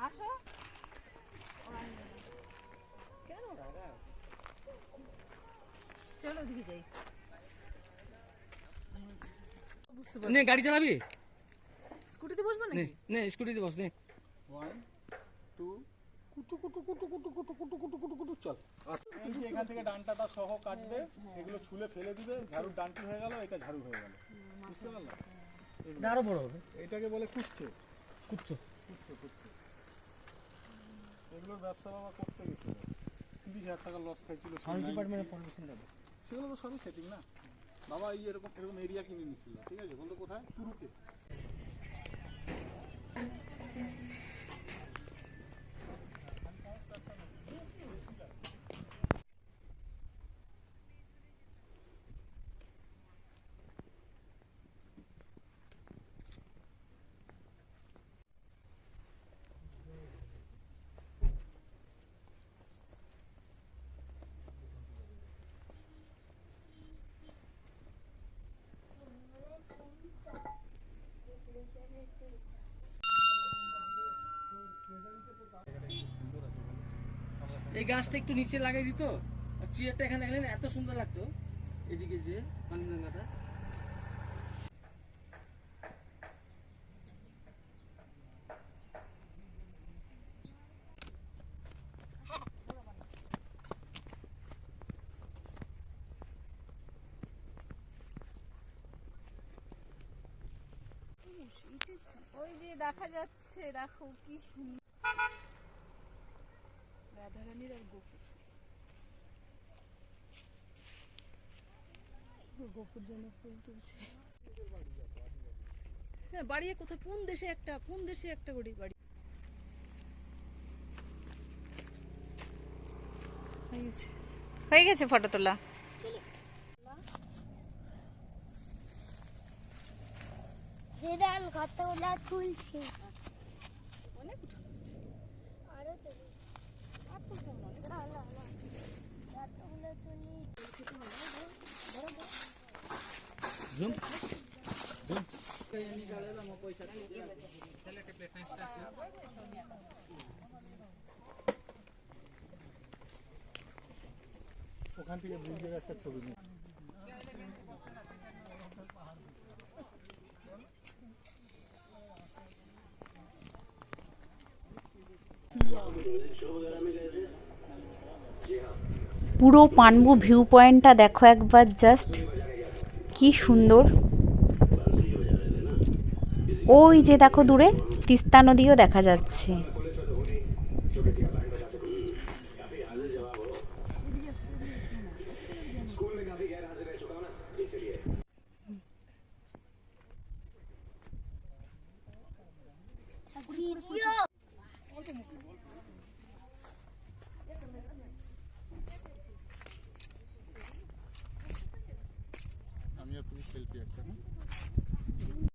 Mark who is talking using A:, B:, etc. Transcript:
A: আসো কেন রাগা চলো ওদিকে যাই বুঝতে পারছি
B: নে গাড়ি চালাবি
A: স্কুটিতে বসবে
B: নে
A: নাকি
B: নে স্কুটিতে বস নে
C: 1 2 কুটু কুটু কুটু কুটু কুটু কুটু কুটু কুটু কুটু চল এই যে এখান থেকে ডান্টাটা সহ কাটবে এগুলো ছুলে ফেলে দিবে ঝাড়ুর ডান্টি হয়ে গেল এটা ঝাড়ু হয়ে গেল বুঝতে পারলা
B: আরো বড় হবে
C: এটাকে বলে কুচ্ছে
B: কুচ্ছো
C: কুচ্ছে কুচ্ছে এগুলোর ব্যবসা বাবা করতে গেছিল 30,000 টাকা লস খাইছিল
B: হাউস ডিপার্টমেন্টে পারমিশন দেবে
C: সেগুলো তো সবই সেটিং না বাবা এই এরকম এরকম এরিয়া কিনে নিছিল ঠিক আছে বলতো কোথায় তুরুকে
B: এই গাছটা একটু নিচে লাগাই দিত আর চেয়ারটা এখানে রাখলে না এত সুন্দর লাগতো এদিকে যে কাঞ্চনজঙ্ঘাটা
A: ওই যে দেখা যাচ্ছে দেখো কি সুন্দর রাধারানীর আর গোপুর জন্য ফুল তুলছে হ্যাঁ বাড়ি কোথায় কোন দেশে একটা করে বাড়ি হয়ে গেছে ফটো তোলা
D: দিদান কতগুলা তুলছি
A: অনেক
D: আরো তো কতগুলো তুলি
B: জুম
C: ওখান থেকে ব্রিজের একটা ছবি নিই
E: পুরো পানবু ভিউ পয়েন্টটা দেখো একবার জাস্ট কি সুন্দর ওই যে দেখো দূরে তিস্তা নদীও দেখা যাচ্ছে
D: ভিডিও